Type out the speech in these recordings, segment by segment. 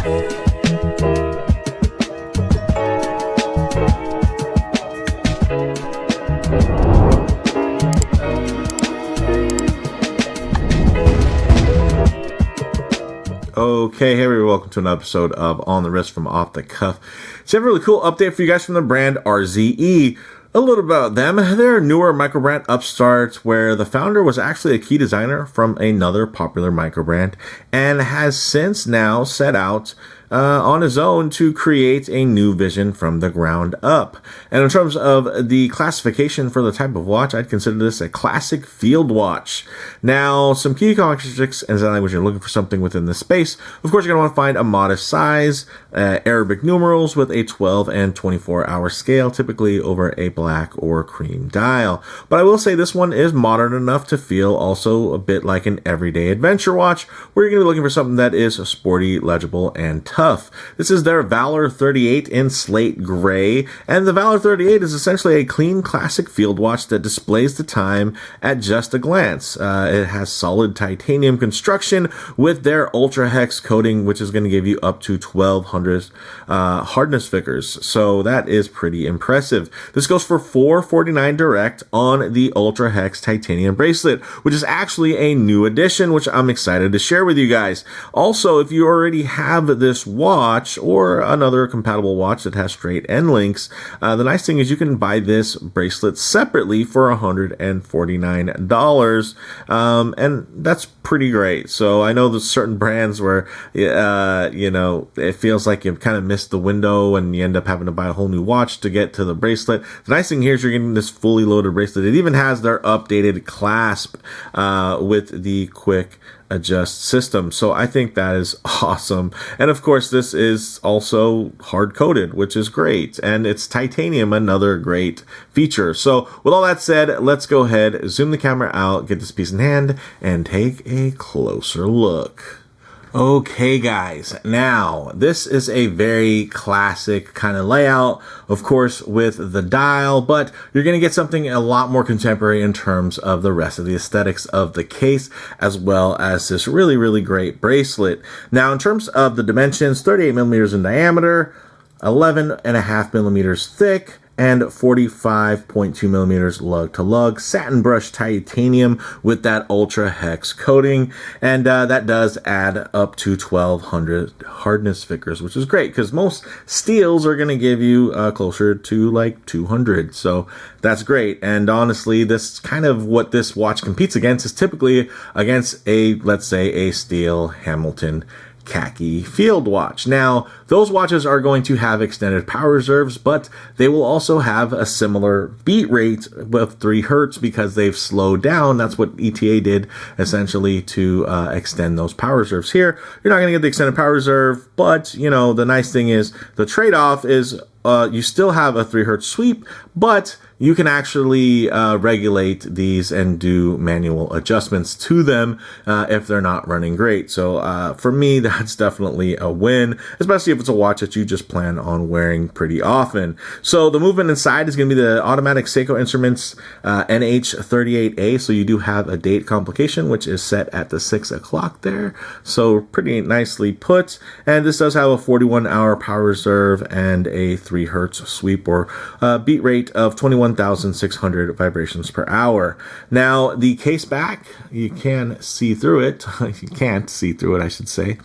Okay, hey everybody, welcome to another episode of On the Wrist from Off the Cuff. So I have a really cool update for you guys from the brand RZE. A little about them. They're a newer microbrand upstart where the founder was actually a key designer from another popular microbrand and has since now set out on his own to create a new vision from the ground up. And in terms of the classification for the type of watch, I'd consider this a classic field watch. Now, some key characteristics and design language, you're looking for something within this space. Of course, you're going to want to find a modest size, Arabic numerals with a 12 and 24 hour scale, typically over a black or cream dial. But I will say this one is modern enough to feel also a bit like an everyday adventure watch, where you're going to be looking for something that is sporty, legible, and tough. This is their Valour 38 in slate gray, and the Valour 38 is essentially a clean classic field watch that displays the time at just a glance. It has solid titanium construction with their ultra hex coating, which is going to give you up to 1200 hardness figures. So that is pretty impressive. This goes for $449 direct on the ultra hex titanium bracelet, which is actually a new addition, which I'm excited to share with you guys. Also, if you already have this watch or another compatible watch that has straight end links, the nice thing is you can buy this bracelet separately for $149, and that's pretty great. So I know there's certain brands where it feels like you've kind of missed the window and you end up having to buy a whole new watch to get to the bracelet. The nice thing here is you're getting this fully loaded bracelet. It even has their updated clasp with the quick adjust system. So I think that is awesome. And of course, this is also hard coated, which is great. And it's titanium, another great feature. So with all that said, let's go ahead, zoom the camera out, get this piece in hand, and take a closer look. Okay guys, now this is a very classic kind of layout, of course with the dial, but you're going to get something a lot more contemporary in terms of the rest of the aesthetics of the case, as well as this really, really great bracelet. Now in terms of the dimensions, 38 millimeters in diameter, 11.5 millimeters thick, and 45.2 millimeters lug to lug, satin brushed titanium with that ultra hex coating, and that does add up to 1200 hardness figures, which is great because most steels are going to give you closer to like 200, so that's great. And honestly, this kind of what this watch competes against is typically against a, let's say, a steel Hamilton khaki field watch. Now, those watches are going to have extended power reserves, but they will also have a similar beat rate of 3 hertz because they've slowed down. That's what ETA did essentially to extend those power reserves. Here, you're not going to get the extended power reserve, but the nice thing is the trade-off is you still have a 3 hertz sweep, but you can actually regulate these and do manual adjustments to them if they're not running great. So for me, that's definitely a win, especially if it's a watch that you just plan on wearing pretty often. So the movement inside is going to be the automatic Seiko Instruments NH38A. So you do have a date complication, which is set at the 6 o'clock there. So pretty nicely put. And this does have a 41-hour power reserve and a 3 hertz sweep or beat rate of 21,600 vibrations per hour. Now, the case back, you can see through it. You can't see through it, I should say.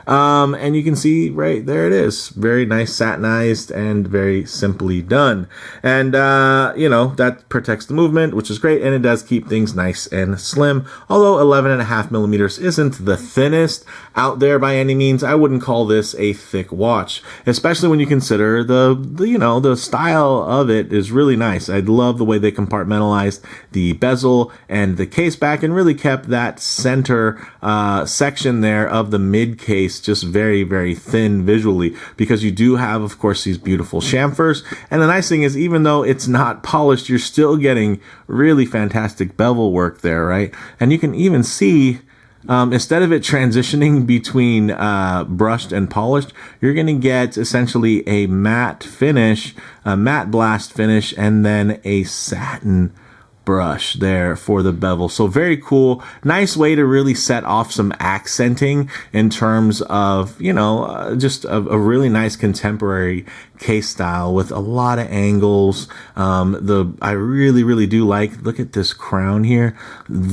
And you can see right there it is. Very nice satinized and very simply done. And, that protects the movement, which is great. And it does keep things nice and slim. Although 11.5 millimeters isn't the thinnest out there by any means, I wouldn't call this a thick watch, especially when you consider the style of it is really nice. I love the way they compartmentalized the bezel and the case back and really kept that center section there of the mid case just very, very thin visually, because you do have, of course, these beautiful chamfers. And the nice thing is, even though it's not polished, you're still getting really fantastic bevel work there, right? And you can even see instead of it transitioning between brushed and polished, you're going to get essentially a matte finish, a matte blast finish, and then a satin brush there for the bevel. So very cool. Nice way to really set off some accenting in terms of, you know, just a really nice contemporary case style with a lot of angles. I really do like, look at this crown here.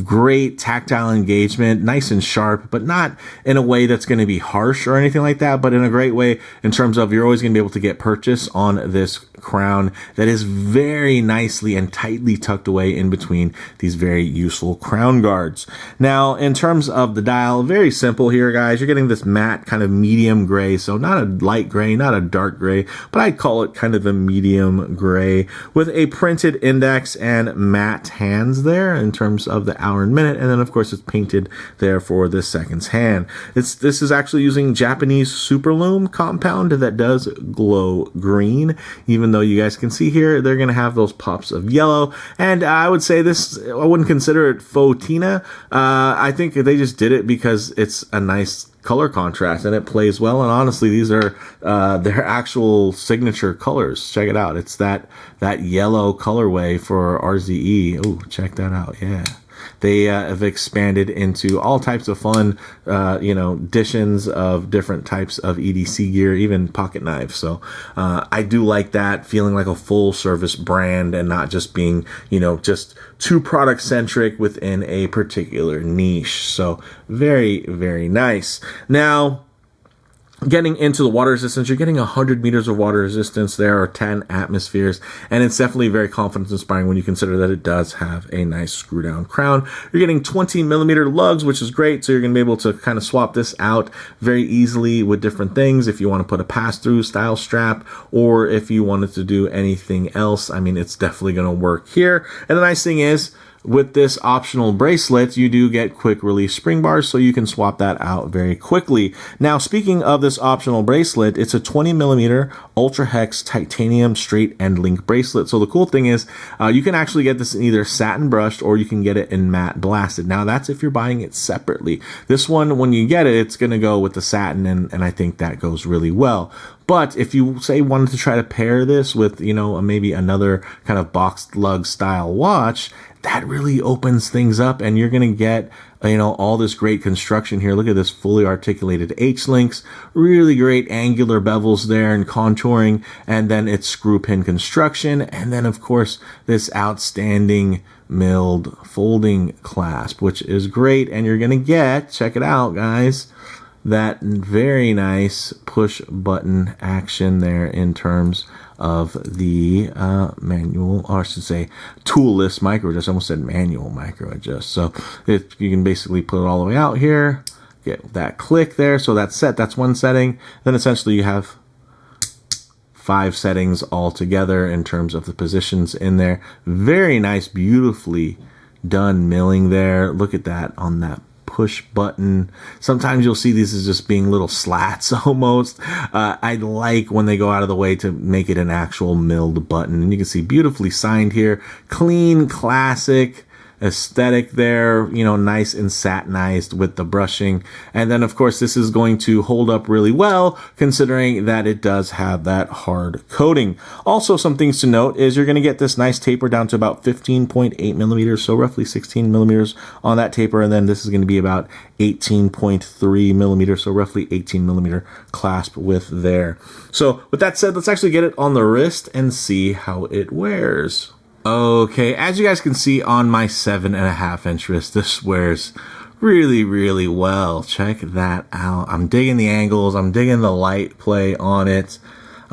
Great tactile engagement, nice and sharp, but not in a way that's going to be harsh or anything like that, but in a great way in terms of you're always going to be able to get purchase on this crown that is very nicely and tightly tucked away in between these very useful crown guards. Now, in terms of the dial, very simple here, guys. You're getting this matte kind of medium gray, so not a light gray, not a dark gray, but I'd call it kind of a medium gray with a printed index and matte hands there in terms of the hour and minute, and then of course it's painted there for the seconds hand. This is actually using Japanese Superlume compound that does glow green, even though you guys can see here they're going to have those pops of yellow. And I would say this, I wouldn't consider it faux Tina. I think they just did it because it's a nice color contrast and it plays well. And honestly, these are their actual signature colors. Check it out. It's that yellow colorway for RZE. Oh, check that out. Yeah. They have expanded into all types of fun, editions of different types of EDC gear, even pocket knives. So I do like that, feeling like a full service brand and not just being, just too product centric within a particular niche. So very, very nice. Now, getting into the water resistance, you're getting 100 meters of water resistance there, or 10 atmospheres, and it's definitely very confidence inspiring when you consider that it does have a nice screw down crown. You're getting 20 millimeter lugs, which is great, so you're going to be able to kind of swap this out very easily with different things if you want to put a pass-through style strap, or if you wanted to do anything else. I mean, it's definitely going to work here. And the nice thing is, with this optional bracelet, you do get quick release spring bars, so you can swap that out very quickly. Now, speaking of this optional bracelet, it's a 20 millimeter Ultra Hex titanium straight end link bracelet. So the cool thing is, you can actually get this in either satin brushed or you can get it in matte blasted. Now, that's if you're buying it separately. This one, when you get it, it's going to go with the satin, and I think that goes really well. But if you say wanted to try to pair this with, maybe another kind of boxed lug style watch, that really opens things up, and you're going to get, all this great construction here. Look at this fully articulated H-links, really great angular bevels there and contouring, and then it's screw pin construction, and then of course this outstanding milled folding clasp, which is great. And you're going to get, check it out, guys, that very nice push button action there in terms of the manual, or I should say toolless micro adjust. I almost said manual micro adjust. So you can basically put it all the way out here, get that click there. So that's set. That's one setting. Then essentially you have 5 settings all together in terms of the positions in there. Very nice, beautifully done milling there. Look at that on that push button. Sometimes you'll see these as just being little slats almost. I like when they go out of the way to make it an actual milled button. And you can see beautifully signed here. Clean, classic aesthetic there, nice and satinized with the brushing. And then of course this is going to hold up really well considering that it does have that hard coating. Also, some things to note is you're going to get this nice taper down to about 15.8 millimeters, so roughly 16 millimeters on that taper, and then this is going to be about 18.3 millimeters, so roughly 18 millimeter clasp width there. So with that said, let's actually get it on the wrist and see how it wears. Okay, as you guys can see on my 7.5 inch wrist, this wears really, really well. Check that out. I'm digging the angles. I'm digging the light play on it.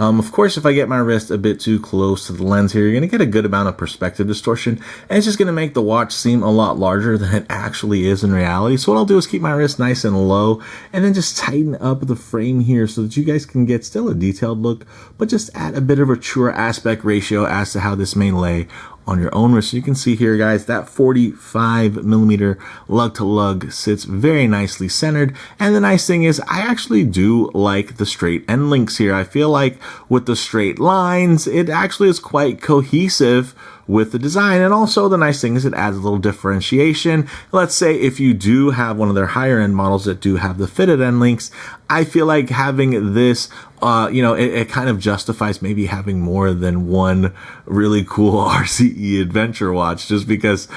Of course, if I get my wrist a bit too close to the lens here, you're going to get a good amount of perspective distortion, and it's just going to make the watch seem a lot larger than it actually is in reality. So what I'll do is keep my wrist nice and low, and then just tighten up the frame here so that you guys can get still a detailed look, but just add a bit of a truer aspect ratio as to how this may lay on your own wrist. So you can see here, guys, that 45 millimeter lug to lug sits very nicely centered. And the nice thing is I actually do like the straight end links here. I feel like with the straight lines, it actually is quite cohesive with the design. And also the nice thing is it adds a little differentiation. Let's say if you do have one of their higher end models that do have the fitted end links, I feel like having this, it kind of justifies maybe having more than one really cool RZE adventure watch, just because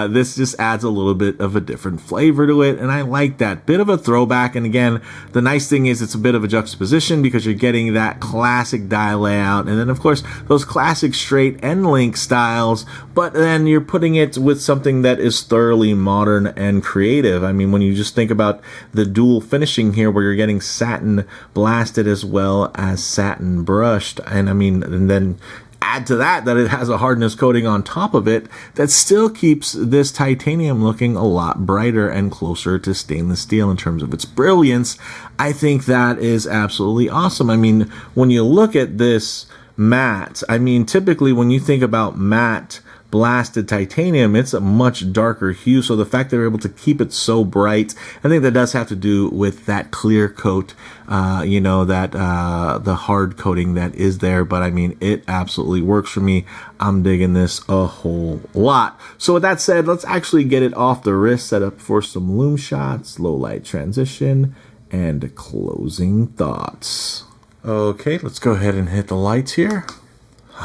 this just adds a little bit of a different flavor to it. And I like that bit of a throwback. And again, the nice thing is it's a bit of a juxtaposition because you're getting that classic dial layout. And then of course, those classic straight end link styles, but then you're putting it with something that is thoroughly modern and creative. I mean, when you just think about the dual finishing here, where you're getting satin blasted as well as satin brushed, and I mean, and then add to that it has a hardness coating on top of it that still keeps this titanium looking a lot brighter and closer to stainless steel in terms of its brilliance. I think that is absolutely awesome. I mean, when you look at this matte, I mean, typically when you think about matte blasted titanium, it's a much darker hue. So the fact that they're able to keep it so bright, I think that does have to do with that clear coat, the hard coating that is there. But I mean, it absolutely works for me. I'm digging this a whole lot. So with that said, let's actually get it off the wrist, set up for some lume shots, low light transition, and closing thoughts. Okay, let's go ahead and hit the lights here.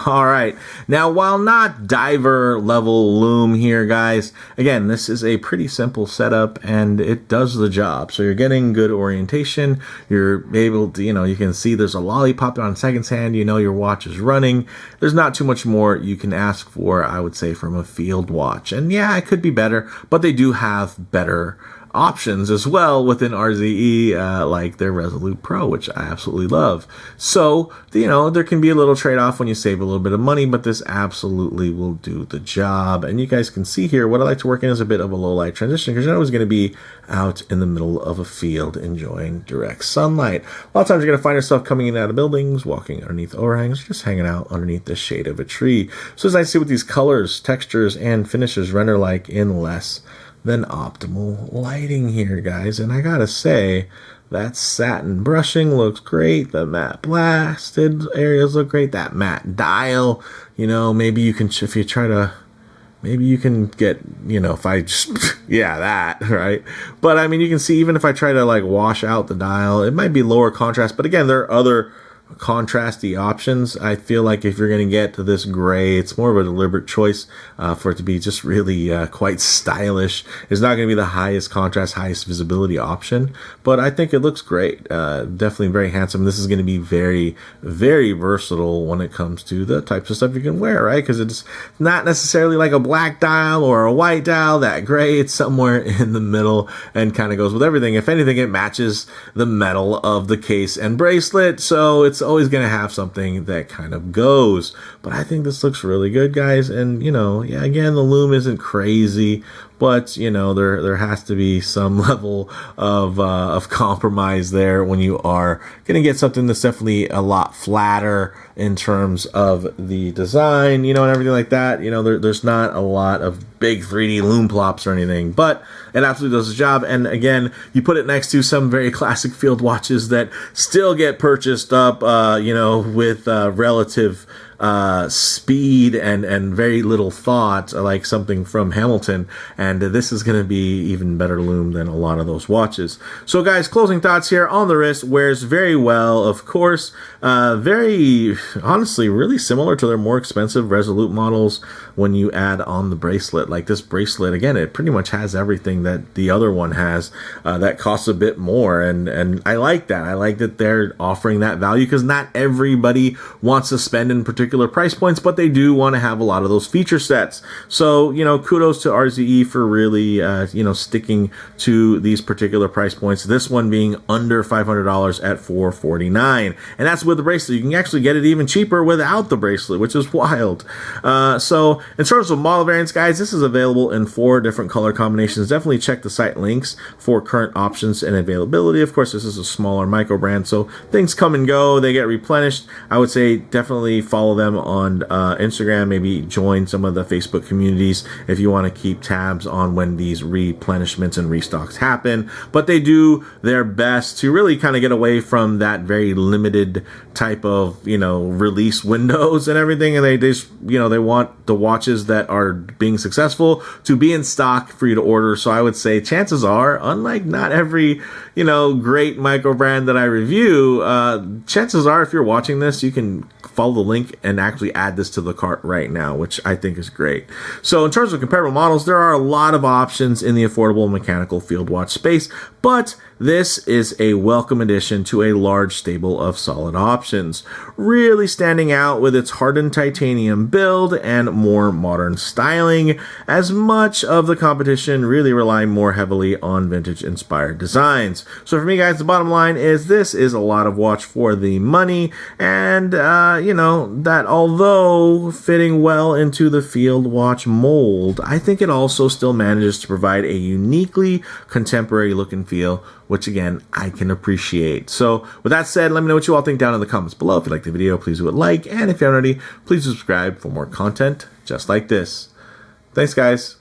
All right. Now, while not diver level lume here, guys, again, this is a pretty simple setup and it does the job. So you're getting good orientation. You're able to, you can see there's a lollipop on seconds hand. Your watch is running. There's not too much more you can ask for, I would say, from a field watch. And yeah, it could be better, but they do have better options as well within RZE, like their Resolute Pro, which I absolutely love. So, there can be a little trade-off when you save a little bit of money, but this absolutely will do the job. And you guys can see here, what I like to work in is a bit of a low light transition, because you're always going to be out in the middle of a field enjoying direct sunlight. A lot of times you're going to find yourself coming in and out of buildings, walking underneath overhangs, just hanging out underneath the shade of a tree. So as I see what these colors, textures, and finishes render like in less than optimal lighting here, guys. And I gotta say, that satin brushing looks great. The matte blasted areas look great. That matte dial, maybe you can, if you try to, maybe you can get, if I just, yeah, that, right? But I mean, you can see, even if I try to like wash out the dial, it might be lower contrast. But again, there are other contrasty options. I feel like if you're going to get to this gray, it's more of a deliberate choice for it to be just really quite stylish. It's not going to be the highest contrast, highest visibility option, but I think it looks great. Definitely very handsome. This is going to be very, very versatile when it comes to the types of stuff you can wear, right? Because it's not necessarily like a black dial or a white dial, that gray. It's somewhere in the middle and kind of goes with everything. If anything, it matches the metal of the case and bracelet, so it's always going to have something that kind of goes. But I think this looks really good, guys. And yeah, again, the lume isn't crazy, but there has to be some level of compromise there when you are going to get something that's definitely a lot flatter in terms of the design, and everything like that. There's not a lot of big 3D lume plops or anything, but it absolutely does the job. And again, you put it next to some very classic field watches that still get purchased up, with relative speed and very little thought, like something from Hamilton, and this is going to be even better lume than a lot of those watches. So guys, closing thoughts here. On the wrist, wears very well, of course. Very, honestly, really similar to their more expensive Resolute models when you add on the bracelet. Like this bracelet, again, it pretty much has everything that the other one has, that costs a bit more, and I like that. I like that they're offering that value, because not everybody wants to spend in particular price points, but they do want to have a lot of those feature sets. So, kudos to RZE for really, sticking to these particular price points. This one being under $500 at $449, and that's with the bracelet. You can actually get it even cheaper without the bracelet, which is wild. So in terms of model variants, guys, this is available in 4 different color combinations. Definitely check the site links for current options and availability. Of course, this is a smaller micro brand, so things come and go, they get replenished. I would say definitely follow them on Instagram, maybe join some of the Facebook communities if you want to keep tabs on when these replenishments and restocks happen. But they do their best to really kind of get away from that very limited type of release windows and everything, and they just they want the watches that are being successful to be in stock for you to order. So I would say chances are, unlike not every, great micro brand that I review, chances are if you're watching this, you can follow the link and actually add this to the cart right now, which I think is great. So in terms of comparable models, there are a lot of options in the affordable mechanical field watch space, but this is a welcome addition to a large stable of solid options, really standing out with its hardened titanium build and more modern styling, as much of the competition really rely more heavily on vintage-inspired designs. So for me, guys, the bottom line is this is a lot of watch for the money, and, that although fitting well into the field watch mold, I think it also still manages to provide a uniquely contemporary look and feel, which again, I can appreciate. So with that said, let me know what you all think down in the comments below. If you liked the video, please do a like, and if you haven't already, please subscribe for more content just like this. Thanks, guys.